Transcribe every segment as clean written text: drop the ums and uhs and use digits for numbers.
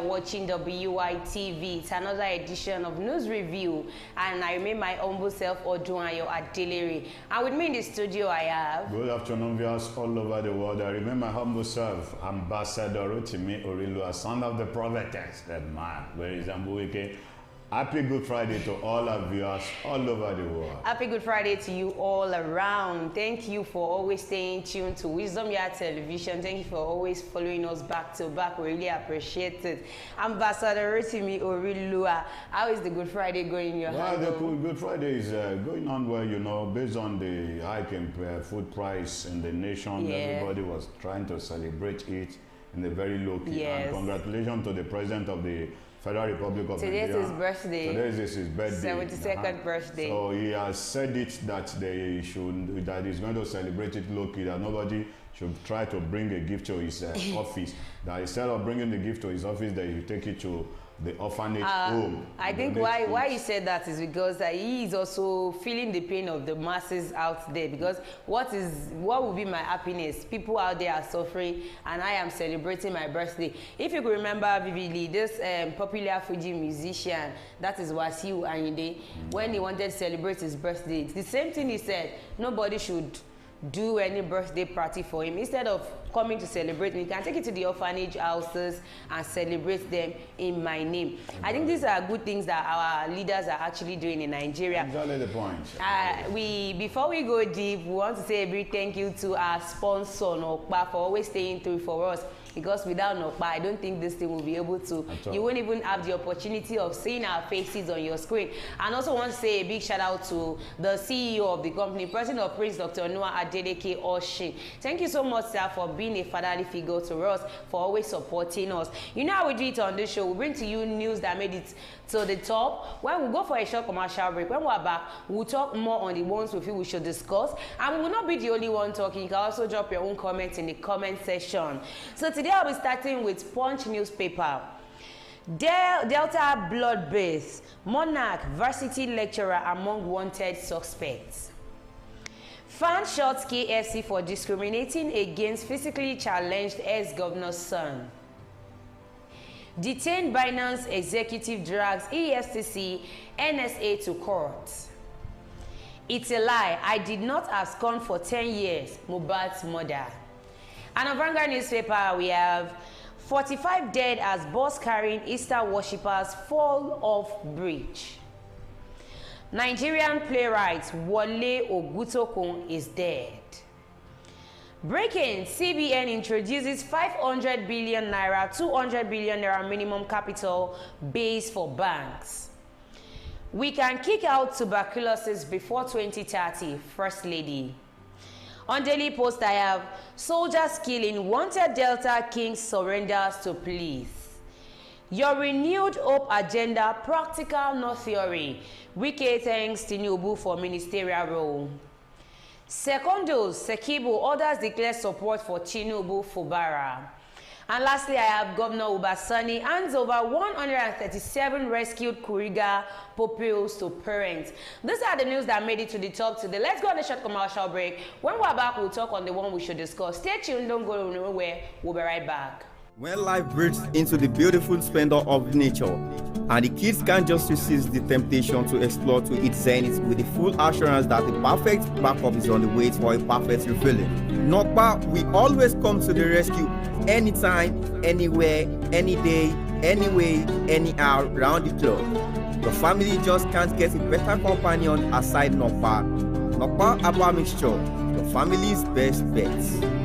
are watching WYTV. It's another edition of News Review, and I remain my humble self, Odunayo Adelere. And with me in the studio, I have... Good afternoon, viewers all over the world. I remain my humble self, Ambassador Rotimi Orilua, son of the prophetess, that man, where is Wike. Happy Good Friday to all our viewers all over the world. Happy Good Friday to you all around. Thank you for always staying tuned to Wisdom Yard Television. Thank you for always following us back to back. We really appreciate it. Ambassador Rotimi Orilua, how is the Good Friday going in your hand? The Good Friday is going on well, you know, based on the hike in food price in the nation. Yeah. Everybody was trying to celebrate it in a very low key. Yes. And congratulations to the President of the Federal Republic of Nigeria. Today's his birthday. Today is his birthday. 72nd birthday. So he has said it that he's going to celebrate it low-key, that nobody should try to bring a gift to his office. That instead of bringing the gift to his office, that you take it to the orphanage home. I think why he said that is because he is also feeling the pain of the masses out there, because what will be my happiness? People out there are suffering and I am celebrating my birthday. If you could remember vividly, this popular Fuji musician, that is Wasiu Ayinde, when he wanted to celebrate his birthday, it's the same thing he said. Nobody should do any birthday party for him. Instead of coming to celebrate me, you can take it to the orphanage houses and celebrate them in my name. I think these are good things that our leaders are actually doing in Nigeria. Exactly the point. Before we go deep, we want to say a big thank you to our sponsor, Nokpa, for always staying through for us. Because without Nokpa, I don't think this thing will be able to. You won't even have the opportunity of seeing our faces on your screen. And also want to say a big shout out to the CEO of the company, President of Prince Dr. Noah Adeleke Oshin. Thank you so much, sir, for being a fatherly figure to us, for always supporting us. You know how we do it on this show. We bring to you news that made it to the top. When we go for a short commercial break, when we're back, we'll talk more on the ones we feel we should discuss. And we will not be the only one talking. You can also drop your own comments in the comment section. So today I'll be starting with Punch newspaper. Delta bloodbath. Monarch varsity lecturer among wanted suspects. Fan shots KFC for discriminating against physically challenged ex-governor's son. Detained Binance executive drags EFCC NSA to court. It's a lie. I did not abscond for 10 years. Mohbad's mother. And on Vanguard newspaper, we have 45 dead as bus carrying Easter worshippers fall off bridge. Nigerian playwright Wole Ogutokun is dead. Breaking, CBN introduces 500 billion naira, 200 billion naira minimum capital base for banks. We can kick out tuberculosis before 2030, First Lady. On Daily Post, I have soldiers killing, wanted Delta King surrenders to police. Your renewed hope agenda, practical, not theory. Wike thanks Tinubu for ministerial role. Secondos, Sekibo, orders declare support for Tinubu Fubara. And lastly, I have Governor Ubasani hands over 137 rescued Kuriga pupils to parents. These are the news that made it to the top today. Let's go on a short commercial break. When we're back, we'll talk on the one we should discuss. Stay tuned, don't go nowhere. We'll be right back. When life breathes into the beautiful splendor of nature, and the kids can't just resist the temptation to explore to its zenith with the full assurance that the perfect backup is on the way for a perfect refilling. Nokpa, we always come to the rescue anytime, anywhere, any day, anyway, anyhow, round the clock. The family just can't get a better companion aside Nokpa. Nokpa Abba Mixture, the family's best bet.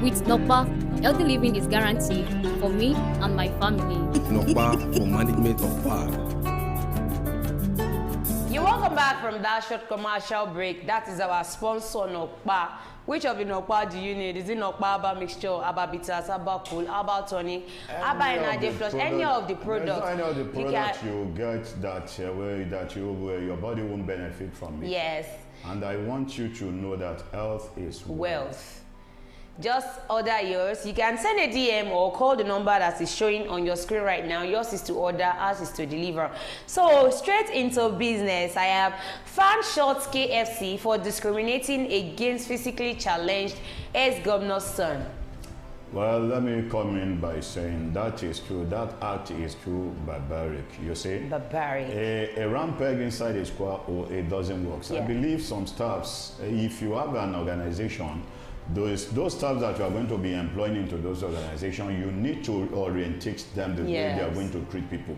With Nokpa, healthy living is guaranteed for me and my family. Nokpa for management of power. You're welcome back from that short commercial break. That is our sponsor, Nokpa. Which of the Nokpa do you need? Is it Nokpa Abba Mixture, Abba Bitters, Abba Cool, Abba Tonic, Abba Energy Plus, any of the products? Any of the products you get that your body won't benefit from it. Yes. And I want you to know that health is wealth. Just order yours. You can send a DM or call the number that is showing on your screen right now. Yours is to order, ours is to deliver. So straight into business, I have fan shots KFC for discriminating against physically challenged ex-governor's son. Well, let me come in by saying that is true. That act is too barbaric, you see. Barbaric. A round peg inside a square hole, it doesn't work. So I believe some staffs, if you have an organization, those staffs that you are going to be employing into those organizations, you need to orientate them the way they are going to treat people.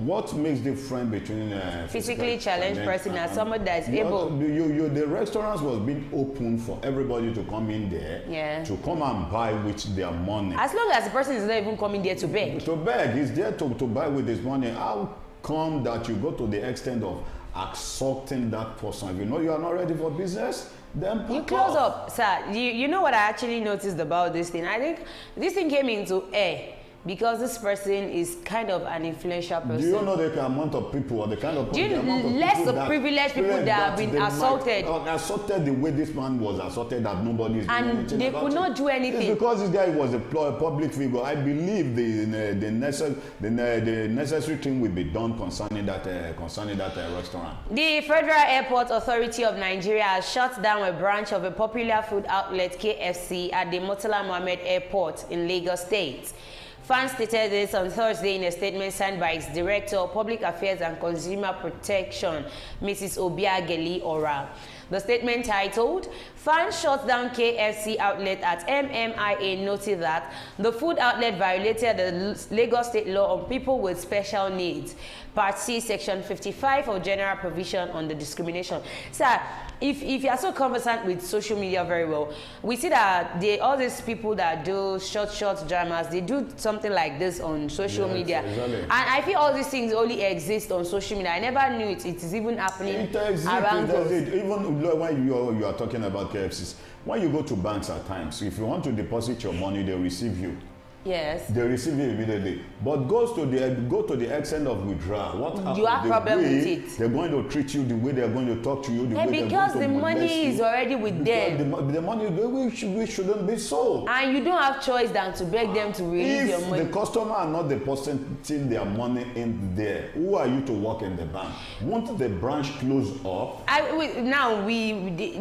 What makes the difference between physically challenged person and someone that is able? The restaurants was being open for everybody to come in there, to come and buy with their money. As long as the person is not even coming there to beg. To beg, he's there to buy with his money. How come that you go to the extent of assaulting that person? If you know you are not ready for business, then you close up, sir. You know what I actually noticed about this thing? I think this thing came into air because this person is kind of an influential person. Do you know the amount of people or the kind of privileged people that have been assaulted? Assaulted the way this man was assaulted that nobody is doing anything about it. And they could not do anything. It's because this guy was a public figure. I believe the necessary thing will be done concerning that restaurant. The Federal Airport Authority of Nigeria has shut down a branch of a popular food outlet, KFC, at the Murtala Mohammed Airport in Lagos State. Fans stated this on Thursday in a statement signed by its Director of Public Affairs and Consumer Protection, Mrs. Obiageli Ora. The statement titled, "Fans shut down KFC outlet at MMIA," noted that the food outlet violated the Lagos State law on people with special needs, Part C, Section 55 of General Provision on the Discrimination. Sir, if you are so conversant with social media very well, we see that all these people that do short dramas, they do something like this on social media. Exactly. And I feel all these things only exist on social media. I never knew it is even happening around us. Even when you are talking about KFCs, when you go to banks at times, if you want to deposit your money, they receive you. Yes. They receive it immediately. But go to the extent of withdrawal. What happens? You have problem with it. They're going to treat you, the way they're going to talk to you, because the money is already with them. The money, we shouldn't be sold. And you don't have choice than to beg them to release your money. If the customer are not depositing their money in there, who are you to work in the bank? Won't the branch close up?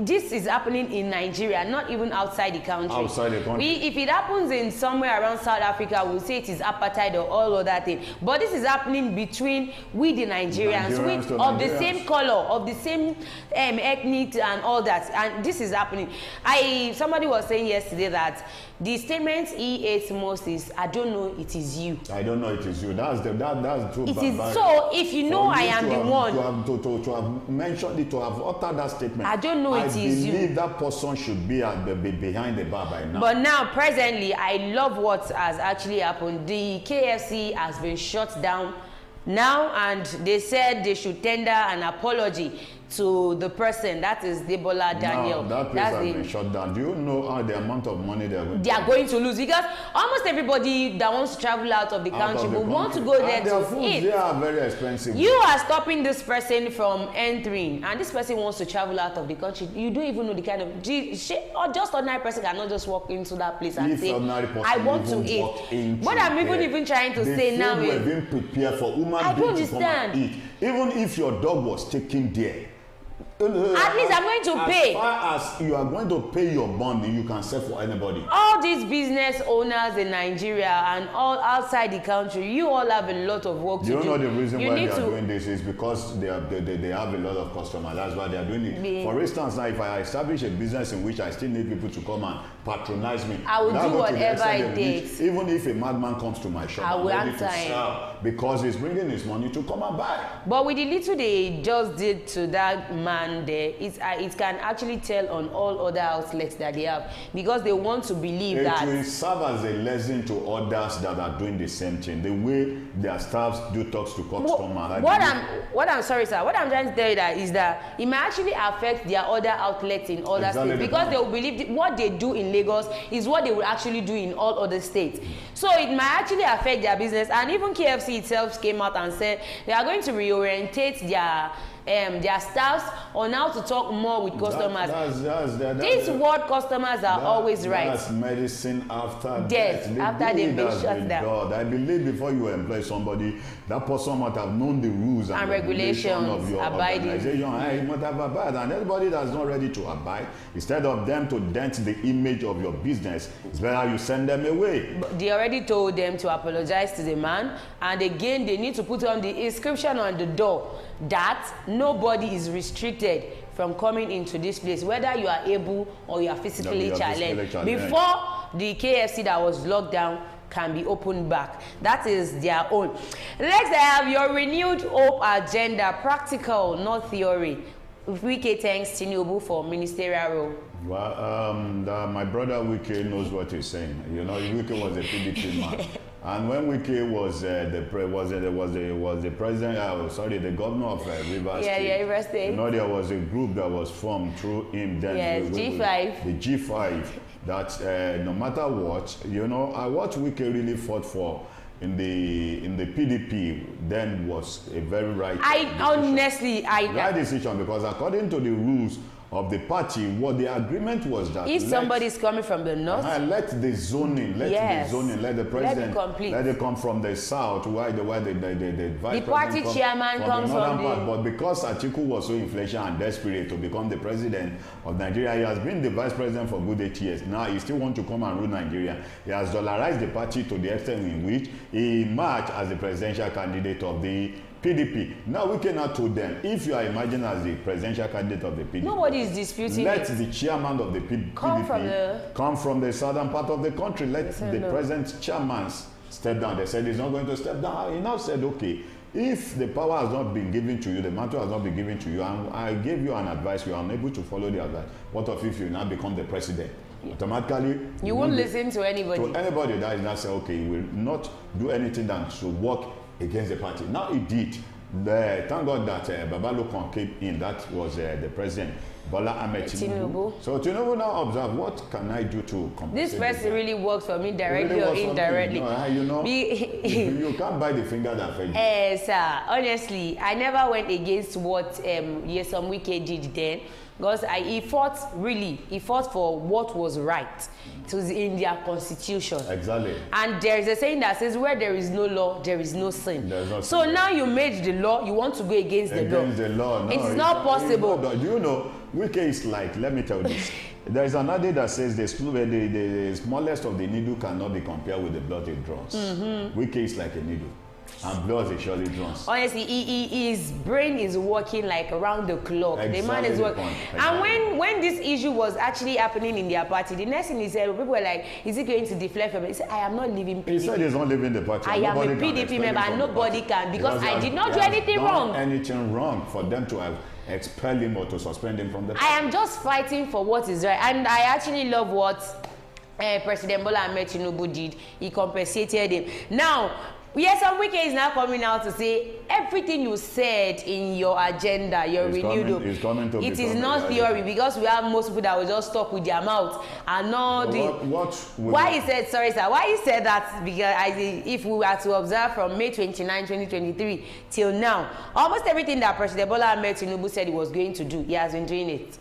This is happening in Nigeria, not even outside the country. Outside the country. If it happens in somewhere around South Africa, we'll say it is apartheid or all other thing. But this is happening between we the Nigerians of the same color, of the same ethnic and all that. And this is happening. Somebody was saying yesterday that the statement he hates most is, "I don't know it is you." I don't know it is you. That's too it bad. Is so if you know I am the one to have mentioned it, to have uttered that statement, I don't know it is you. I believe that person should be behind the bar by now. But now presently, I love what has actually happened. The KFC has been shut down now, and they said they should tender an apology to the person, that is Debola Daniel. Now, that place has been shut down. Do you know the amount of money they are going to lose? Because almost everybody that wants to travel out of the country will want to go there to eat. They are very expensive. You are stopping this person from entering, and this person wants to travel out of the country. You don't even know the kind of or just ordinary person cannot just walk into that place and say, "I want to eat." What I'm even trying to say now is, being prepared for human beings to come and eat. Even if your dog was taken there, at least I'm going to pay. As far as you are going to pay your money, you can sell for anybody. All these business owners in Nigeria and all outside the country, you all have a lot of work to do. You know the reason why they are doing this is because they have a lot of customers. That's why they are doing it. For instance, now if I establish a business in which I still need people to come and patronize me, I will do whatever it takes. Even if a madman comes to my shop, I will ready to sell because he's bringing his money to come and buy. But with the little they just did to that man there, it can actually tell on all other outlets that they have, because they want to believe that it will serve as a lesson to others that are doing the same thing. The way their staffs do talks to customers. What I'm sorry, sir. What I'm trying to tell you is that it may actually affect their other outlets in other states, because they will believe what they do in Lagos is what they will actually do in all other states. So it might actually affect their business. And even KFC itself came out and said they are going to reorientate their staffs on how to talk more with customers. This is what customers are always right. That's medicine after death. After they've been shut down. I believe before you employ somebody, that person must have known the rules and regulations of your organization. He must have abided, and everybody that's not ready to abide, instead of them to dent the image of your business, it's better you send them away. But they already told them to apologize to the man, and again they need to put on the inscription on the door that nobody is restricted from coming into this place, whether you are able or you are physically challenged. Before the KFC that was locked down can be opened back. That is their own. Next, I have your renewed hope agenda, practical, not theory. Wike thanks Tinubu for ministerial role. Well, my brother Wike knows what he's saying. You know, Wike was a PDP man. And when Wike was the president, the governor of Rivers State. Rivers State. You know, there was a group that was formed through him. Then yes, G5. The G5. That no matter what, you know, what Wike really fought for in the PDP then was a very right decision. Right decision, because according to the rules of the party, what the agreement was that if somebody is coming from the north, let the zoning, let the president, let it come from the south, why the vice the party chairman comes from the part. But because Atiku was so influential and desperate to become the president of Nigeria, he has been the vice president for good 8 years. Now he still wants to come and rule Nigeria. He has dollarized the party to the extent in which he emerged as the presidential candidate of the PDP. Now we cannot told them, if you are imagined as the presidential candidate of the PDP, nobody is disputing let the chairman of the PDP come from the southern part of the country. Let the present chairman step down. They said he's not going to step down. He now said, okay, if the power has not been given to you, the mantle has not been given to you, and I gave you an advice, you are unable to follow the advice, what if you now become the president? Automatically, you won't listen to anybody. To anybody that is not say, okay, he will not do anything that should work against the party. Now he did. Thank God that Babalokon came in. That was the president, Bola Ahmed Tinubu. So Tinubu now observe, what can I do to compensate? This person really works for me directly or indirectly. You know, you can't buy the finger that fed you. Sir, honestly, I never went against what Nyesom Wike did then. Because he fought for what was right. It was in their constitution. Exactly. And there is a saying that says, where there is no law, there is no sin. So now you made the law, you want to go against the law. Against the law. No, it's not possible. Do you know, Wike is like, let me tell you this. There is another that says the smallest of the needle cannot be compared with the blood it draws. Wike is like a needle. And blood is surely draws. Honestly, his brain is working like around the clock. Exactly. The man is working. Exactly. And when this issue was actually happening in their party, the next thing he said, people were like, is he going to deflect from it? He said, I am not leaving PDP. He said he's not leaving the party. I am a PDP member and nobody can, because I did not do anything wrong. Anything wrong for them to have expelled him or to suspend him from the party. I am just fighting for what is right. And I actually love what President Bola Ahmed Tinubu did. He compensated him. Now, yes, Wike is now coming out to say everything you said in your agenda, your renewed hope, it is not theory, because we have most people that will just talk with their mouth and not why he said, sorry sir, why he said that, because if we were to observe from May 29, 2023 till now, almost everything that President Bola Ahmed Tinubu said he was going to do, he has been doing it.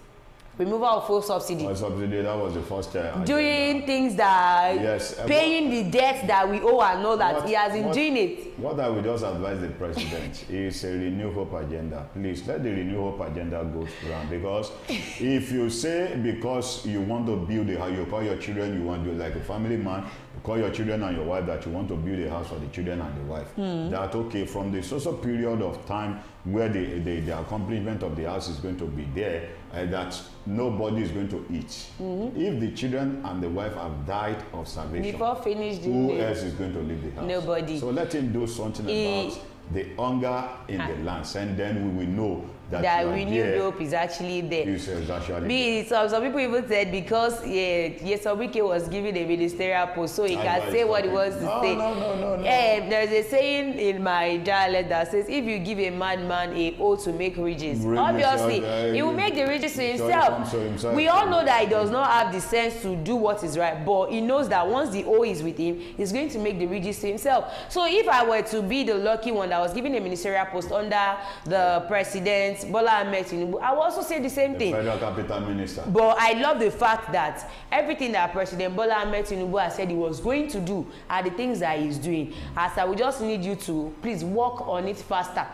Removal of full subsidy. Subsidy, that was the first time. Doing things that, paying the debts that we owe and all that. He has been doing it. What I would just advise the president is a renew hope agenda. Please, let the renew hope agenda go around. Because if you say because you want to build a house, you call your children, you want to do like a family man, you call your children and your wife that you want to build a house for the children and the wife. That, okay, from the social period of time where the accomplishment of the house is going to be there, that nobody is going to eat. If the children and the wife have died of starvation, before finished, who else is going to leave the house? Nobody. So let him do something about the hunger in the lands, and then we will know that renewed hope is actually there. Some people even said because Wike was given a ministerial post, so he can say what he wants to say. No. There's a saying in my dialect that says, if you give a madman a oath to make riches, obviously he will make the riches to himself. We all know that he does not have the sense to do what is right, but he knows that once the O is with him, he's going to make the riches to himself. So if I were to be the lucky one that that was given a ministerial post under the president, Bola Ahmed Tinubu, I will also say the same thing. Federal Capital Minister. But I love the fact that everything that President Bola Ahmed Tinubu has said he was going to do are the things that he's doing. As I would just need you to please work on it faster.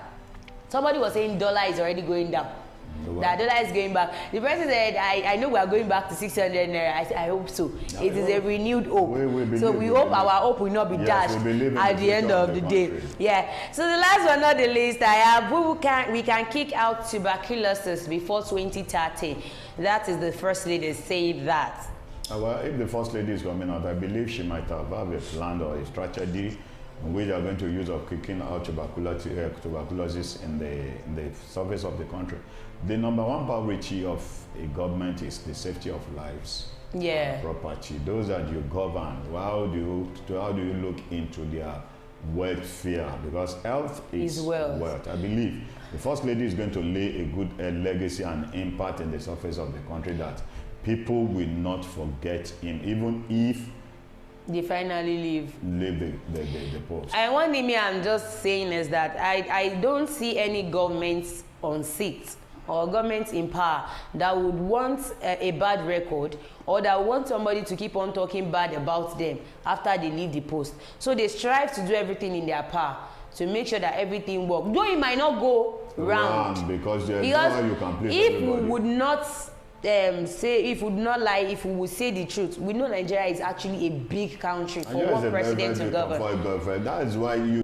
Somebody was saying dollar is already going down. That dollar is going back. The person said, I know we are going back to 600 naira. I hope so. It is a renewed hope. We hope our hope will not be dashed at the end of the day. Yeah. So the last but not the least, I have we can kick out tuberculosis before 2030. That is the first lady saying that. Well, if the first lady is coming out, I believe she might have a plan or a strategy in which they are going to use of kicking out tuberculosis in the surface of the country. The number one priority of a government is the safety of lives, property. Those that you govern, how do you look into their welfare? Because health is wealth. I believe the first lady is going to lay a good legacy and impact in the surface of the country that people will not forget him, even if they finally leave the post. And one thing I'm just saying is that I don't see any governments on seats or governments in power that would want a bad record or that want somebody to keep on talking bad about them after they leave the post. So they strive to do everything in their power to make sure that everything works. Though it might not go round. Because there's no way you can please if everybody. We would not if we would not lie, if we would say the truth, we know Nigeria is actually a big country for one president to govern. That is why you